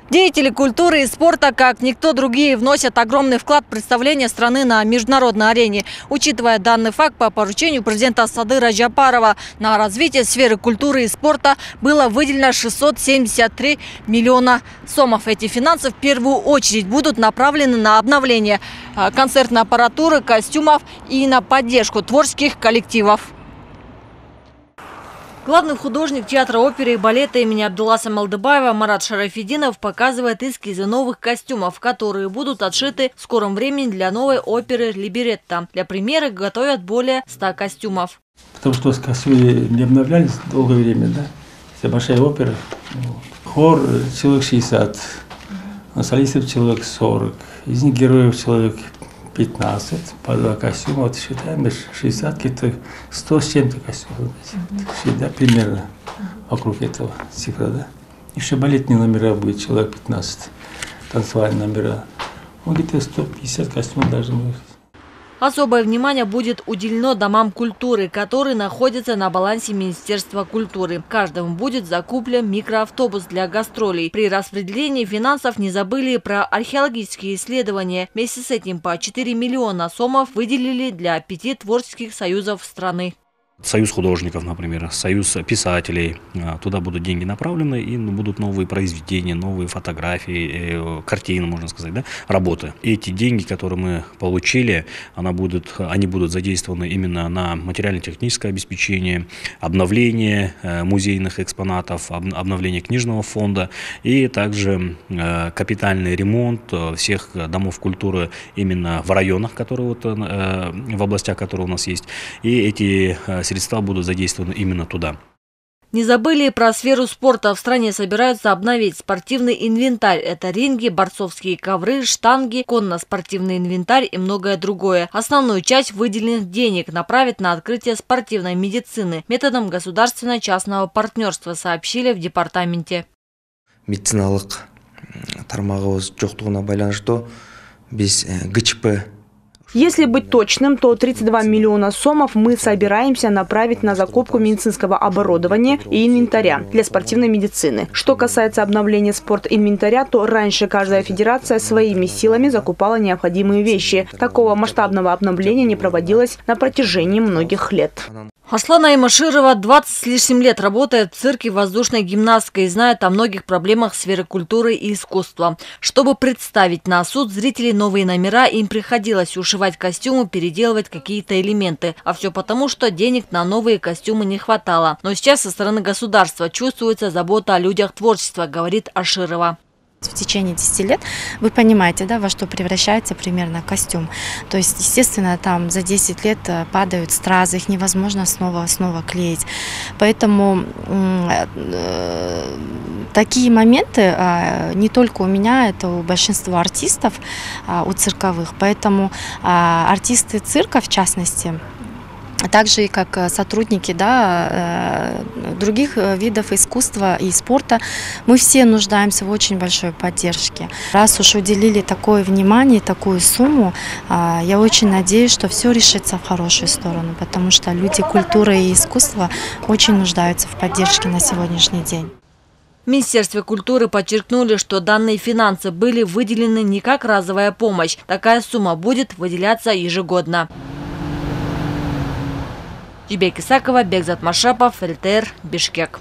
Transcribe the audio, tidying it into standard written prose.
Деятели культуры и спорта, как никто другие, вносят огромный вклад в представление страны на международной арене. Учитывая данный факт, по поручению президента Садыра Джапарова на развитие сферы культуры и спорта было выделено 673 миллиона сомов. Эти финансы в первую очередь будут направлены на обновление концертной аппаратуры, костюмов и на поддержку творческих коллективов. Главный художник театра оперы и балета имени Абдулласа Малдыбаева Марат Шарафидинов показывает эскизы новых костюмов, которые будут отшиты в скором времени для новой оперы «Либретто». Для премьеры готовят более 100 костюмов. Потому что костюмы не обновлялись долгое время, да? Это большая опера. Хор человек 60, солистов человек 40, из них героев человек 15, по 2 костюма, вот считаем, 60, это 100 с чем-то костюмов, да, примерно вокруг этого цифра, да. Еще балетные номера будет, человек 15, танцевальные номера, где-то 150 костюмов должны быть. Особое внимание будет уделено домам культуры, которые находятся на балансе Министерства культуры. Каждому будет закуплен микроавтобус для гастролей. При распределении финансов не забыли про археологические исследования. Вместе с этим по 4 миллиона сомов выделили для 5 творческих союзов страны. Союз художников, например, союз писателей. Туда будут деньги направлены, и будут новые произведения, новые фотографии, картины, можно сказать, да, работы. И эти деньги, которые мы получили, они будут задействованы именно на материально-техническое обеспечение, обновление музейных экспонатов, обновление книжного фонда и также капитальный ремонт всех домов культуры именно в районах, которые в областях, которые у нас есть. И эти средства будут задействованы именно туда. Не забыли и про сферу спорта. В стране собираются обновить спортивный инвентарь. Это ринги, борцовские ковры, штанги, конно-спортивный инвентарь и многое другое. Основную часть выделенных денег направят на открытие спортивной медицины методом государственно-частного партнерства, сообщили в департаменте. Медициналық тармағыбыз жоқтығына байланысты біз ГЧП. Если быть точным, то 32 миллиона сомов мы собираемся направить на закупку медицинского оборудования и инвентаря для спортивной медицины. Что касается обновления спортинвентаря, то раньше каждая федерация своими силами закупала необходимые вещи. Такого масштабного обновления не проводилось на протяжении многих лет. Аслана Имаширова 20 с лишним лет работает в цирке воздушной гимнасткой и знает о многих проблемах сферы культуры и искусства. Чтобы представить на суд зрителей новые номера, им приходилось ушивать костюмы, переделывать какие-то элементы. А все потому, что денег на новые костюмы не хватало. Но сейчас со стороны государства чувствуется забота о людях творчества, говорит Аширова. В течение 10 лет вы понимаете, да, во что превращается примерно костюм. То есть, естественно, там за 10 лет падают стразы, их невозможно снова клеить. Поэтому такие моменты не только у меня, это у большинства артистов, у цирковых. Поэтому артисты цирка, в частности, так же и как сотрудники, да, других видов искусства и спорта, мы все нуждаемся в очень большой поддержке. Раз уж уделили такое внимание, такую сумму, я очень надеюсь, что все решится в хорошую сторону, потому что люди культуры и искусства очень нуждаются в поддержке на сегодняшний день. В Министерстве культуры подчеркнули, что данные финансы были выделены не как разовая помощь. Такая сумма будет выделяться ежегодно. Жибек Исакова, Бекзат Машапов, ЛТР, Бишкек.